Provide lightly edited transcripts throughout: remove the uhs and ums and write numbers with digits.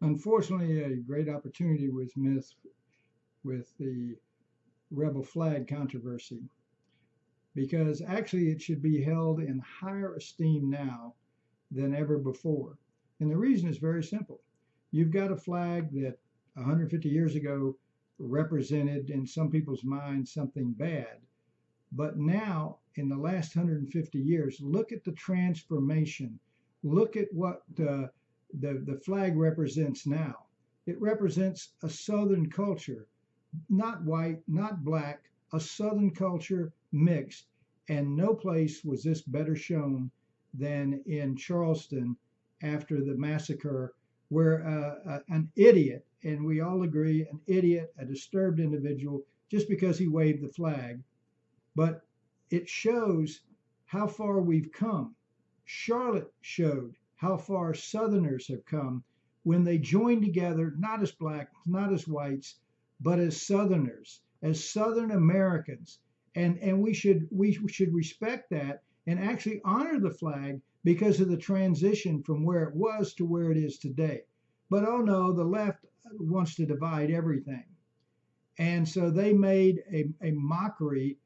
Unfortunately, a great opportunity was missed with the rebel flag controversy because actually it should be held in higher esteem now than ever before. And the reason is very simple. You've got a flag that 150 years ago represented in some people's minds something bad. But now, in the last 150 years, look at the transformation. Look at what the flag represents now. It represents a Southern culture, not white, not black, a Southern culture mixed. And no place was this better shown than in Charleston after the massacre, where an idiot, and we all agree, an idiot, a disturbed individual, just because he waved the flag, but it shows how far we've come. Charlotte showed how far Southerners have come when they joined together, not as blacks, not as whites, but as Southerners, as Southern Americans. And we should respect that and actually honor the flag because of the transition from where it was to where it is today. But oh no, the left wants to divide everything. And so they made a mockery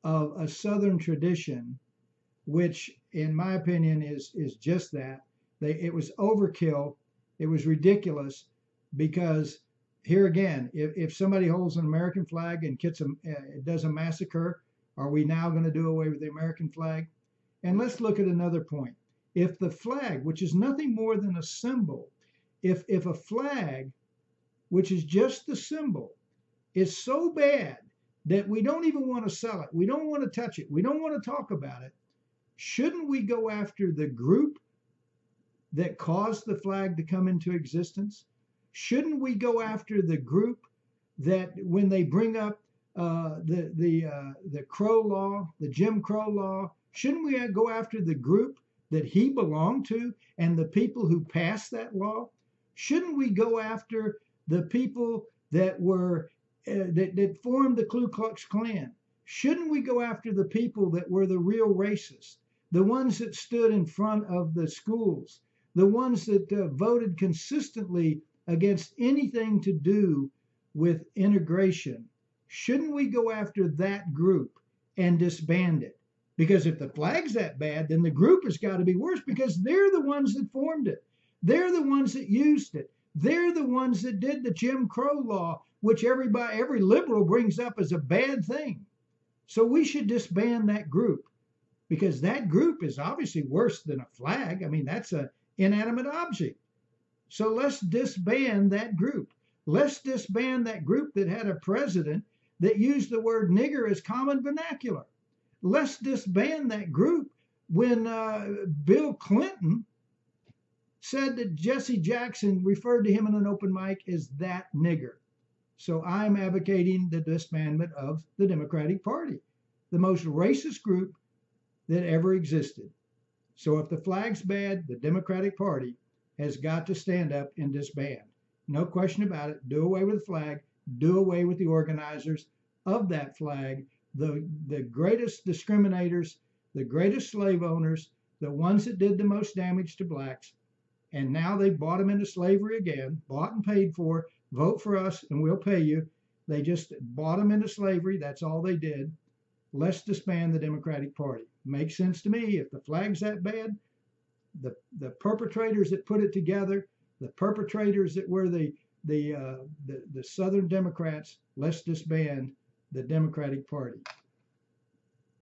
of a Southern tradition, which in my opinion is just that. It was overkill. It was ridiculous because here again, if somebody holds an American flag and does a massacre, are we now going to do away with the American flag? And let's look at another point. If the flag, which is nothing more than a symbol, if a flag, which is just the symbol, is so bad that we don't even want to sell it, we don't want to touch it, we don't want to talk about it, shouldn't we go after the group that caused the flag to come into existence? Shouldn't we go after the group that, when they bring up the Crow law, the Jim Crow law, shouldn't we go after the group that he belonged to and the people who passed that law? Shouldn't we go after the people that were that formed the Ku Klux Klan? Shouldn't we go after the people that were the real racists, the ones that stood in front of the schools, the ones that voted consistently against anything to do with integration? Shouldn't we go after that group and disband it? Because if the flag's that bad, then the group has got to be worse because they're the ones that formed it. They're the ones that used it. They're the ones that did the Jim Crow law, which every liberal brings up as a bad thing. So we should disband that group because that group is obviously worse than a flag. I mean, that's an inanimate object. So let's disband that group. Let's disband that group that had a president that used the word nigger as common vernacular. Let's disband that group when Bill Clinton said that Jesse Jackson referred to him in an open mic as that nigger. So I'm advocating the disbandment of the Democratic Party, the most racist group that ever existed. So if the flag's bad, the Democratic Party has got to stand up and disband. No question about it. Do away with the flag. Do away with the organizers of that flag, the greatest discriminators, the greatest slave owners, the ones that did the most damage to blacks. And now they bought them into slavery again, bought and paid for. Vote for us and we'll pay you. They just bought them into slavery. That's all they did. Let's disband the Democratic Party. Makes sense to me. If the flag's that bad, the perpetrators that put it together, the perpetrators that were the Southern Democrats, let's disband the Democratic Party.